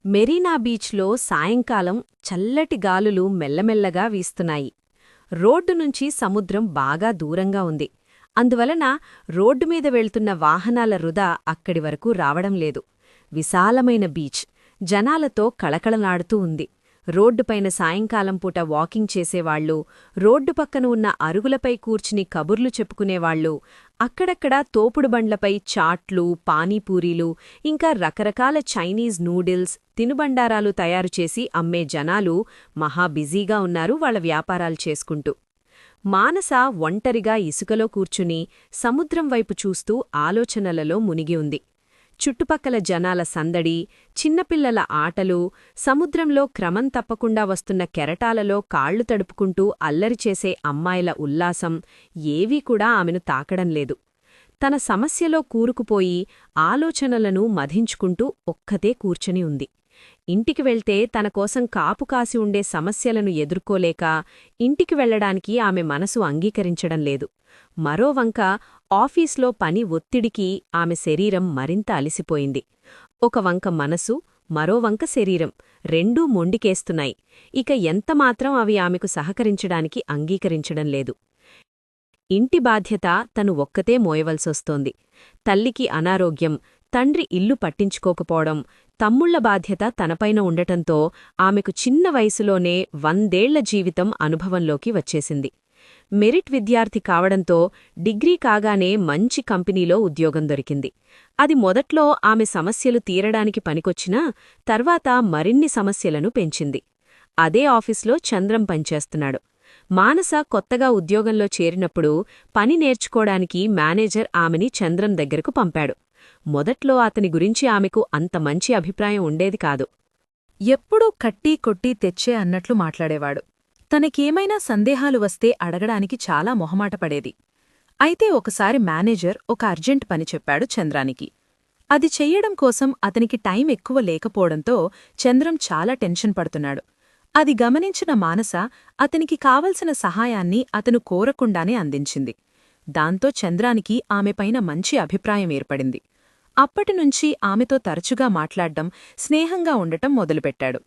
మెరీనా బీచ్లో సాయంకాలం చల్లటి గాలులు మెల్లమెల్లగా వీస్తున్నాయి. రోడ్డు నుంచి సముద్రం బాగా దూరంగా ఉంది. అందువలన రోడ్డు మీద వెళ్తున్న వాహనాల వృధా అక్కడి వరకు రావడం లేదు. విశాలమైన బీచ్ జనాలతో కళకళలాడుతూ ఉంది. రోడ్డుపైన సాయంకాలం పూట వాకింగ్ చేసేవాళ్లు, రోడ్డు పక్కన ఉన్న అరుగులపై కూర్చుని కబుర్లు చెప్పుకునేవాళ్లు, అక్కడక్కడా తోపుడుబండ్లపై చాట్లు, పానీపూరీలు, ఇంకా రకరకాల చైనీస్ నూడిల్స్, తినుబండారాలు తయారుచేసి అమ్మే జనాలు మహా బిజీగా ఉన్నారు వాళ్ల వ్యాపారాలు చేసుకుంటూ. మానస ఒంటరిగా ఇసుకలో కూర్చుని సముద్రం వైపు చూస్తూ ఆలోచనలలో మునిగి ఉంది. చుట్టుపక్కల జనాల సందడి, చిన్నపిల్లల ఆటలు, సముద్రంలో క్రమం తప్పకుండా వస్తున్న కెరటాలలో కాళ్లు తడుపుకుంటూ అల్లరిచేసే అమ్మాయిల ఉల్లాసం ఏవీ కూడా ఆమెను తాకడం లేదు. తన సమస్యలో కూరుకుపోయి ఆలోచనలను మధించుకుంటూ ఒక్కతే కూర్చొని ఉంది. ఇంటికి వెళ్తే తనకోసం కాపు కాసి ఉండే సమస్యలను ఎదుర్కోలేక ఇంటికి వెళ్లడానికి ఆమె మనసు అంగీకరించడం లేదు. మరోవంక ఆఫీస్లో పని ఒత్తిడికి ఆమె శరీరం మరింత అలిసిపోయింది. ఒక వంక మనసు, మరోవంక శరీరం రెండూ మొండికేస్తున్నాయి. ఇక ఎంతమాత్రం అవి ఆమెకు సహకరించడానికి అంగీకరించడం లేదు. ఇంటి బాధ్యత తను ఒక్కతే మోయవలసొస్తోంది. తల్లికి అనారోగ్యం, తండ్రి ఇల్లు పట్టించుకోకపోవడం, తమ్ముళ్ల బాధ్యత తనపైన ఉండటంతో ఆమెకు చిన్న వయసులోనే 100 ఏళ్ల జీవితం అనుభవంలోకి వచ్చేసింది. మెరిట్ విద్యార్థి కావడంతో డిగ్రీ కాగానే మంచి కంపెనీలో ఉద్యోగం దొరికింది. అది మొదట్లో ఆమె సమస్యలు తీరడానికి పనికొచ్చినా తర్వాత మరిన్ని సమస్యలను పెంచింది. అదే ఆఫీస్లో చంద్రం పనిచేస్తున్నాడు. మానస కొత్తగా ఉద్యోగంలో చేరినప్పుడు పని నేర్చుకోడానికి మేనేజర్ ఆమెని చంద్రం దగ్గరకు పంపాడు. మొదట్లో అతని గురించి ఆమెకు అంత మంచి అభిప్రాయం ఉండేది కాదు. ఎప్పుడూ కట్టీ కొట్టీ తెచ్చే అన్నట్లు మాట్లాడేవాడు. తనకేమైనా సందేహాలు వస్తే అడగడానికి చాలా మొహమాటపడేది. అయితే ఒకసారి మేనేజర్ ఒక అర్జెంట్ పని చెప్పాడు చంద్రానికి. అది చెయ్యడం కోసం అతనికి టైం ఎక్కువ లేకపోవడంతో చంద్రం చాలా టెన్షన్ పడుతున్నాడు. అది గమనించిన మానస అతనికి కావలసిన సహాయాన్ని అతను కోరకుండానే అందించింది. దాంతో చంద్రానికి ఆమెపైన మంచి అభిప్రాయం ఏర్పడింది. అప్పటినుంచి ఆమెతో తరచుగా మాట్లాడ్డం, స్నేహంగా ఉండటం మొదలుపెట్టాడు.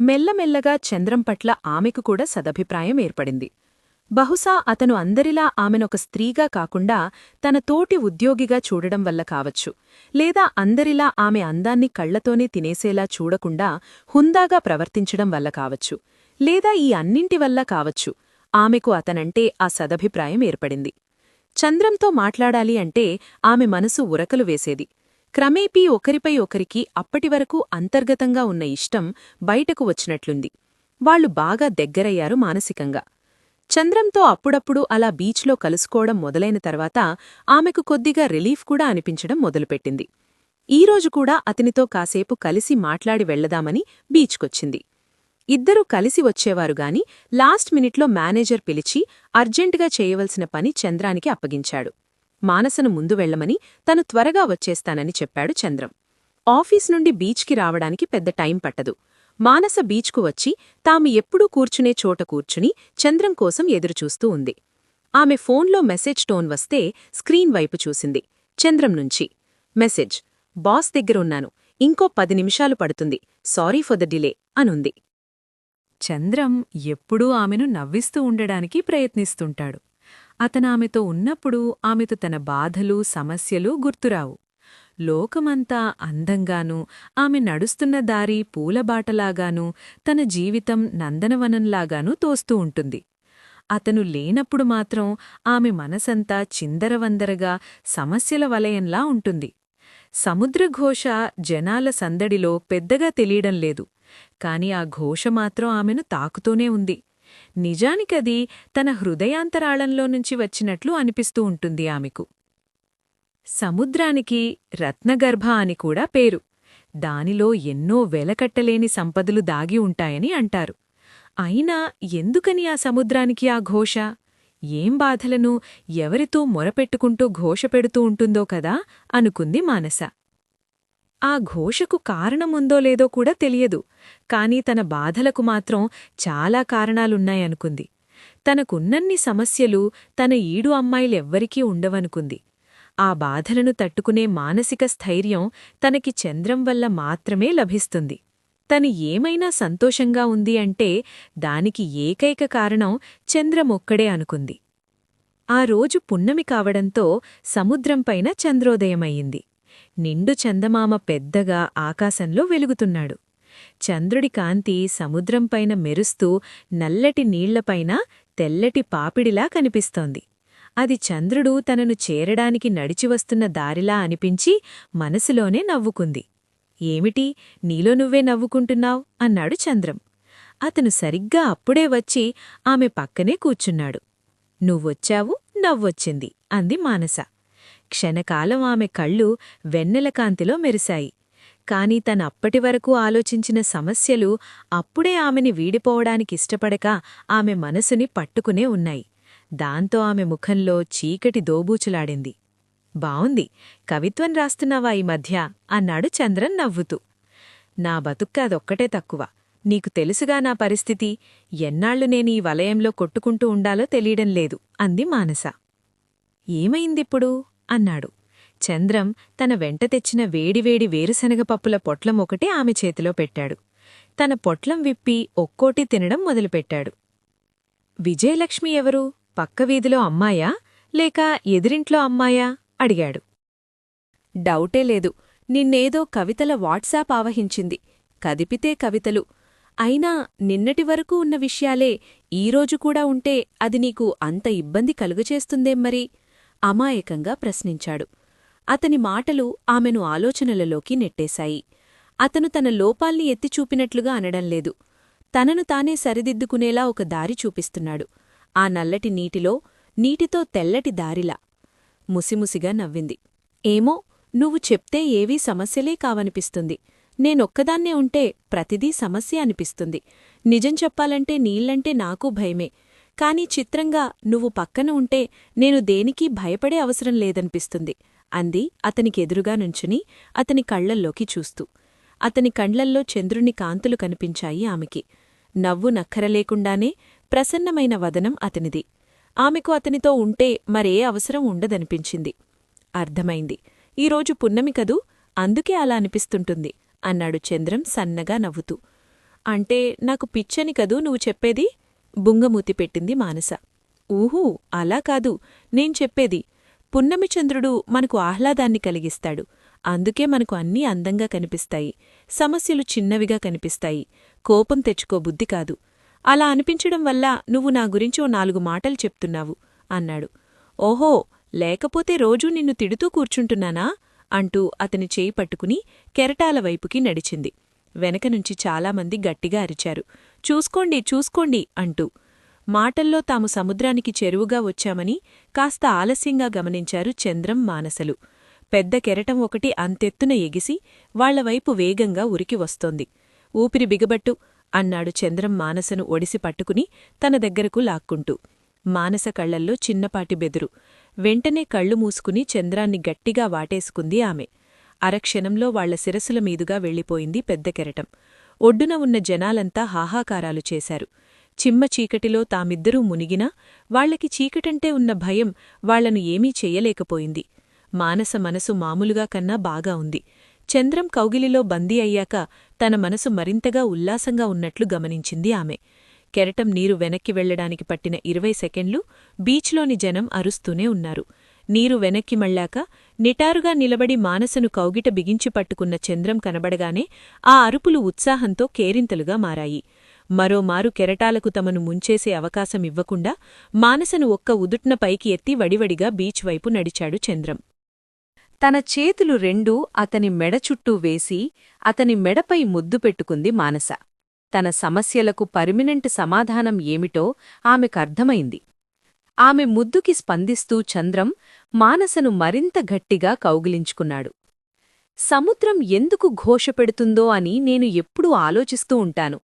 మెల్లమెల్లగా చంద్రం పట్ల ఆమెకు కూడా సదభిప్రాయం ఏర్పడింది. బహుశా అతను అందరిలా ఆమెనొక స్త్రీగా కాకుండా తన తోటి ఉద్యోగిగా చూడడం వల్ల కావచ్చు, లేదా అందరిలా ఆమె అందాన్ని కళ్లతోనే తినేసేలా చూడకుండా హుందాగా ప్రవర్తించడం వల్ల కావచ్చు, లేదా ఈ అన్నింటి వల్ల కావచ్చు, ఆమెకు అతనంటే ఆ సదభిప్రాయం ఏర్పడింది. చంద్రంతో మాట్లాడాలి అంటే ఆమె మనసు ఉరకలు వేసేది. క్రమేపీ ఒకరిపై ఒకరికి అప్పటివరకు అంతర్గతంగా ఉన్న ఇష్టం బయటకు వచ్చినట్లుంది. వాళ్లు బాగా దగ్గరయ్యారు మానసికంగా. చంద్రంతో అప్పుడప్పుడు అలా బీచ్లో కలుసుకోవడం మొదలైన తర్వాత ఆమెకు కొద్దిగా రిలీఫ్ కూడా అనిపించడం మొదలుపెట్టింది. ఈరోజు కూడా అతనితో కాసేపు కలిసి మాట్లాడి వెళ్లదామని బీచ్కొచ్చింది. ఇద్దరూ కలిసి వచ్చేవారుగాని లాస్ట్ మినిట్లో మేనేజర్ పిలిచి అర్జెంటుగా చేయవలసిన పని చంద్రానికి అప్పగించాడు. మానసను ముందు వెళ్లమని, తను త్వరగా వచ్చేస్తానని చెప్పాడు చంద్రం. ఆఫీస్ నుండి బీచ్కి రావడానికి పెద్ద టైం పట్టదు. మానస బీచ్కు వచ్చి తాము ఎప్పుడూ కూర్చునే చోట కూర్చుని చంద్రం కోసం ఎదురుచూస్తూ ఉంది. ఆమె ఫోన్లో మెసేజ్ టోన్ వస్తే స్క్రీన్ వైపు చూసింది. చంద్రం నుంచి మెసేజ్: బాస్ దగ్గరున్నాను, ఇంకో 10 నిమిషాలు పడుతుంది, సారీ ఫర్ ద డిలే అనుంది. చంద్రం ఎప్పుడూ ఆమెను నవ్విస్తూ ఉండడానికి ప్రయత్నిస్తుంటాడు. అతనామెతో ఉన్నప్పుడు ఆమెతో తన బాధలు, సమస్యలు గుర్తురావు. లోకమంతా అందంగానూ, ఆమె నడుస్తున్న దారి పూలబాటలాగానూ, తన జీవితం నందనవనంలాగానూ తోస్తూ ఉంటుంది. అతను లేనప్పుడు మాత్రం ఆమె మనసంతా చిందరవందరగా సమస్యల వలయంలా ఉంటుంది. సముద్రఘోష జనాల సందడిలో పెద్దగా తెలియడం లేదు, కాని ఆ ఘోష మాత్రం ఆమెను తాకుతూనే ఉంది. నిజానికది తన హృదయాంతరాళంలో నుంచి వచ్చినట్లు అనిపిస్తూ ఉంటుంది ఆమెకు. సముద్రానికి రత్నగర్భ అని కూడా పేరు. దానిలో ఎన్నో వెలకట్టలేని సంపదలు దాగి ఉంటాయని అంటారు. అయినా ఎందుకని ఆ సముద్రానికి ఆ ఘోష? ఏం బాధలను ఎవరితో మొరపెట్టుకుంటూ ఘోష పెడుతూ ఉంటుందో కదా అనుకుంది మానస. ఆ ఘోషకు కారణముందో లేదో కూడా తెలియదు, కాని తన బాధలకు మాత్రం చాలా కారణాలున్నాయనుకుంది. తనకున్నన్ని సమస్యలు తన ఈడు అమ్మాయిలెవ్వరికీ ఉండవనుకుంది. ఆ బాధలను తట్టుకునే మానసిక స్థైర్యం తనకి చంద్రం వల్ల మాత్రమే లభిస్తుంది. తను ఏమైనా సంతోషంగా ఉంది అంటే దానికి ఏకైక కారణం చంద్రమొక్కడే అనుకుంది. ఆ రోజు పున్నమి కావడంతో సముద్రంపైన చంద్రోదయమయ్యింది. నిండు చందమామ పెద్దగా ఆకాశంలో వెలుగుతున్నాడు. చంద్రుడి కాంతి సముద్రంపైన మెరుస్తూ నల్లటి నీళ్లపైన తెల్లటి పాపిడిలా కనిపిస్తోంది. అది చంద్రుడు తనను చేరడానికి నడిచివస్తున్న దారిలా అనిపించి మనసులోనే నవ్వుకుంది. ఏమిటి, నీలో నువ్వే నవ్వుకుంటున్నావ్ అన్నాడు చంద్రం. అతను సరిగ్గా అప్పుడే వచ్చి ఆమె పక్కనే కూర్చున్నాడు. నువ్వొచ్చావు, నవ్వొచ్చింది అంది మానస. క్షణకాలం ఆమె కళ్ళు వెన్నెల కాంతిలో మెరిశాయి. కాని తనప్పటివరకు ఆలోచించిన సమస్యలు అప్పుడే ఆమెని వీడిపోవడానికిష్టపడక ఆమె మనసుని పట్టుకునే ఉన్నాయి. దాంతో ఆమె ముఖంలో చీకటి దోబూచులాడింది. బావుంది, కవిత్వం రాస్తున్నావా ఈ మధ్య అన్నాడు చంద్రన్ నవ్వుతూ. నా బతుక్కదొక్కటే తక్కువ. నీకు తెలుసుగా నా పరిస్థితి. ఎన్నాళ్లు నేనీ వలయంలో కొట్టుకుంటూ ఉండాలో తెలియడంలేదు అంది మానస. ఏమైందిప్పుడు అన్నాడు. చంద్రం తన వెంట తెచ్చిన వేడివేడి వేరుశనగ పప్పుల పొట్లం ఒకటి ఆమె చేతిలో పెట్టాడు. తన పొట్లం విప్పి ఒక్కోటి తినడం మొదలుపెట్టాడు. విజయలక్ష్మి ఎవరు? పక్క వీధిలో అమ్మాయా లేక ఎదిరింట్లో అమ్మాయా అడిగాడు. డౌటే లేదు. నిన్నేదో కవితల వాట్సాప్ ఆవహించింది. కదిపితే కవితలు. అయినా నిన్నటివరకు ఉన్న విషయాలే ఈరోజు కూడా ఉంటే అది నీకు అంత ఇబ్బంది కలుగచేస్తుందేం మరి? అమాయకంగా ప్రశ్నించాడు. అతని మాటలు ఆమెను ఆలోచనలలోకి నెట్టేశాయి. అతను తన లోపాల్ని ఎత్తిచూపినట్లుగా అనడంలేదు. తనను తానే సరిదిద్దుకునేలా ఒక దారి చూపిస్తున్నాడు. ఆ నల్లటి నీటితో తెల్లటి దారిలా. ముసిముసిగా నవ్వింది. ఏమో, నువ్వు చెప్తే ఏవీ సమస్యలే కావనిపిస్తుంది. నేనొక్కదాన్నే ఉంటే ప్రతిదీ సమస్య అనిపిస్తుంది. నిజం చెప్పాలంటే నీళ్లంటే నాకూ భయమే. కాని చిత్రంగా నువ్వు పక్కన ఉంటే నేను దేనికీ భయపడే అవసరం లేదనిపిస్తుంది అంది అతనికెదురుగా నుంచుని అతని కళ్లల్లోకి చూస్తూ. అతని కండ్లల్లో చంద్రుని కాంతులు కనిపించాయి ఆమెకి. నవ్వు నక్కరలేకుండానే ప్రసన్నమైన వదనం అతనిది. ఆమెకు అతనితో ఉంటే మరే అవసరం ఉండదనిపించింది. అర్థమైంది. ఈరోజు పున్నమి కదూ, అందుకే అలా అనిపిస్తుంటుంది అన్నాడు చంద్రం సన్నగా నవ్వుతూ. అంటే నాకు పిచ్చని కదూ నువ్వు చెప్పేది? బుంగమూతి పెట్టింది మానస. ఊహూ, అలా కాదు నేను చెప్పేది. పున్నమి చంద్రుడు మనకు ఆహ్లాదాన్ని కలిగిస్తాడు. అందుకే మనకు అన్నీ అందంగా కనిపిస్తాయి. సమస్యలు చిన్నవిగా కనిపిస్తాయి. కోపం తెచ్చుకో బుద్ధి కాదు. అలా అనిపించడం వల్ల నువ్వు నా గురించి ఓ 4 మాటలు చెప్తున్నావు అన్నాడు. ఓహో, లేకపోతే రోజూ నిన్ను తిడుతూ కూర్చుంటున్నానా అంటూ అతని చేయి పట్టుకుని కెరటాల వైపుకి నడిచింది. వెనకనుంచి చాలామంది గట్టిగా అరిచారు, చూసుకోండి చూసుకోండి అంటూ. మాటల్లో తాము సముద్రానికి చెరువుగా వచ్చామని కాస్త ఆలస్యంగా గమనించారు చంద్రం, మానసలు. పెద్ద కెరటం ఒకటి అంతెత్తున ఎగిసి వాళ్లవైపు వేగంగా ఉరికి వస్తోంది. ఊపిరి బిగబట్టు అన్నాడు చంద్రం మానసను ఒడిసి పట్టుకుని తన దగ్గరకు లాక్కుంటూ. మానస కళ్లల్లో చిన్నపాటి బెదురు. వెంటనే కళ్ళు మూసుకుని చంద్రాన్ని గట్టిగా వాటేసుకుంది ఆమె. అరక్షణంలో వాళ్ల శిరసుల మీదుగా వెళ్ళిపోయింది పెద్ద కెరటం. ఒడ్డున ఉన్న జనాలంతా హాహాకారాలు చేశారు. చిమ్మ చీకటిలో తామిద్దరూ మునిగినా వాళ్లకి చీకటంటే ఉన్న భయం వాళ్లను ఏమీ చెయ్యలేకపోయింది. మానస మనసు మామూలుగా కన్నా బాగా ఉంది. చంద్రం కౌగిలిలో బందీ అయ్యాక తన మనసు మరింతగా ఉల్లాసంగా ఉన్నట్లు గమనించింది ఆమె. కెరటం నీరు వెనక్కి వెళ్లడానికి పట్టిన 20 సెకండ్లు బీచ్లోని జనం అరుస్తూనే ఉన్నారు. నీరు వెనక్కి మళ్ళాక నిటారుగా నిలబడి మానసను కౌగిట బిగించి పట్టుకున్న చంద్రం కనబడగానే ఆ అరుపులు ఉత్సాహంతో కేరింతలుగా మారాయి. మరోమారు కెరటాలకు తమను ముంచేసే అవకాశం ఇవ్వకుండా మానసను ఒక్క ఉదుట్న పైకి ఎత్తి వడివడిగా బీచ్ వైపు నడిచాడు చంద్రం. తన చేతులు రెండూ అతని మెడ చుట్టూ వేసి అతని మెడపై ముద్దు పెట్టుకుంది మానస. తన సమస్యలకు పర్మినెంట్ సమాధానం ఏమిటో ఆమెకర్థమైంది. ఆమె ముద్దుకి స్పందిస్తూ చంద్రం మానసను మరింత గట్టిగా కౌగిలించుకున్నాడు. సముద్రం ఎందుకు ఘోషపెడుతుందో అని నేను ఎప్పుడూ ఆలోచిస్తూ ఉంటాను.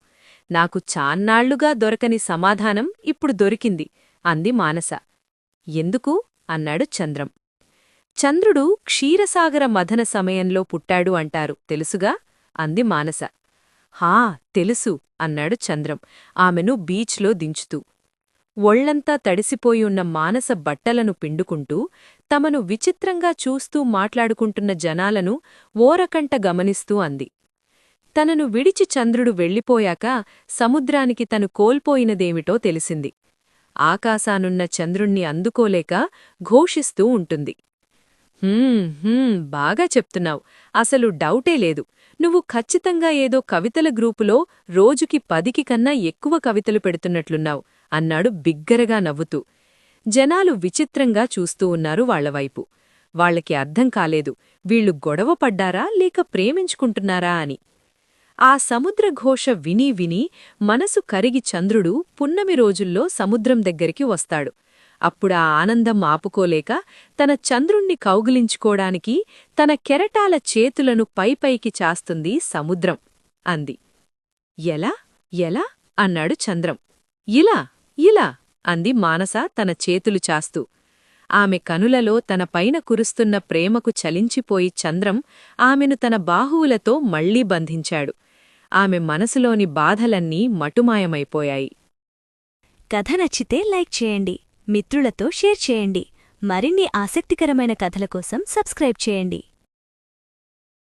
నాకు చాన్నాళ్లుగా దొరకని సమాధానం ఇప్పుడు దొరికింది అంది మానస. ఎందుకు అన్నాడు చంద్రం. చంద్రుడు క్షీరసాగర మథన సమయంలో పుట్టాడు అంటారు, తెలుసుగా అంది మానస. హా, తెలుసు అన్నాడు చంద్రం ఆమెను బీచ్లో దించుతూ. ఒళ్లంతా తడిసిపోయున్న మానస బట్టలను పిండుకుంటూ తమను విచిత్రంగా చూస్తూ మాట్లాడుకుంటున్న జనాలను ఓరకంట గమనిస్తూ అంది. తనను విడిచి చంద్రుడు వెళ్ళిపోయాక సముద్రానికి తను కోల్పోయినదేమిటో తెలిసింది. ఆకాశానున్న చంద్రుణ్ణి అందుకోలేక ఘోషిస్తూ ఉంటుంది. బాగా చెప్తున్నావు. అసలు డౌటే లేదు. నువ్వు ఖచ్చితంగా ఏదో కవితల గ్రూపులో రోజుకి 10కి కన్నా ఎక్కువ కవితలు పెడుతున్నట్లున్నావు అన్నాడు బిగ్గరగా నవ్వుతూ. జనాలు విచిత్రంగా చూస్తూ ఉన్నారు వాళ్లవైపు. వాళ్లకి అర్థం కాలేదు, వీళ్లు గొడవపడ్డారా లేక ప్రేమించుకుంటున్నారా అని. ఆ సముద్రఘోష విని విని మనసు కరిగి చంద్రుడు పున్నమి రోజుల్లో సముద్రం దగ్గరికి వస్తాడు. అప్పుడా ఆనందం ఆపుకోలేక తన చంద్రుణ్ణి కౌగిలించుకోడానికి తన కెరటాల చేతులను పైపైకి చాస్తుంది సముద్రం. అంది. ఎలా ఎలా అన్నాడు చంద్రం. ఇలా ఇలా అంది మానస తన చేతులు చాస్తూ. ఆమె కనులలో తన పైన కురుస్తున్న ప్రేమకు చలించిపోయి చంద్రం ఆమెను తన బాహువులతో మళ్లీ బంధించాడు. ఆమె మనసులోని బాధలన్నీ మటుమాయమైపోయాయి. కథ నచ్చితే లైక్ చేయండి, మిత్రులతో షేర్ చేయండి. మరిన్ని ఆసక్తికరమైన కథల కోసం సబ్స్క్రైబ్ చేయండి.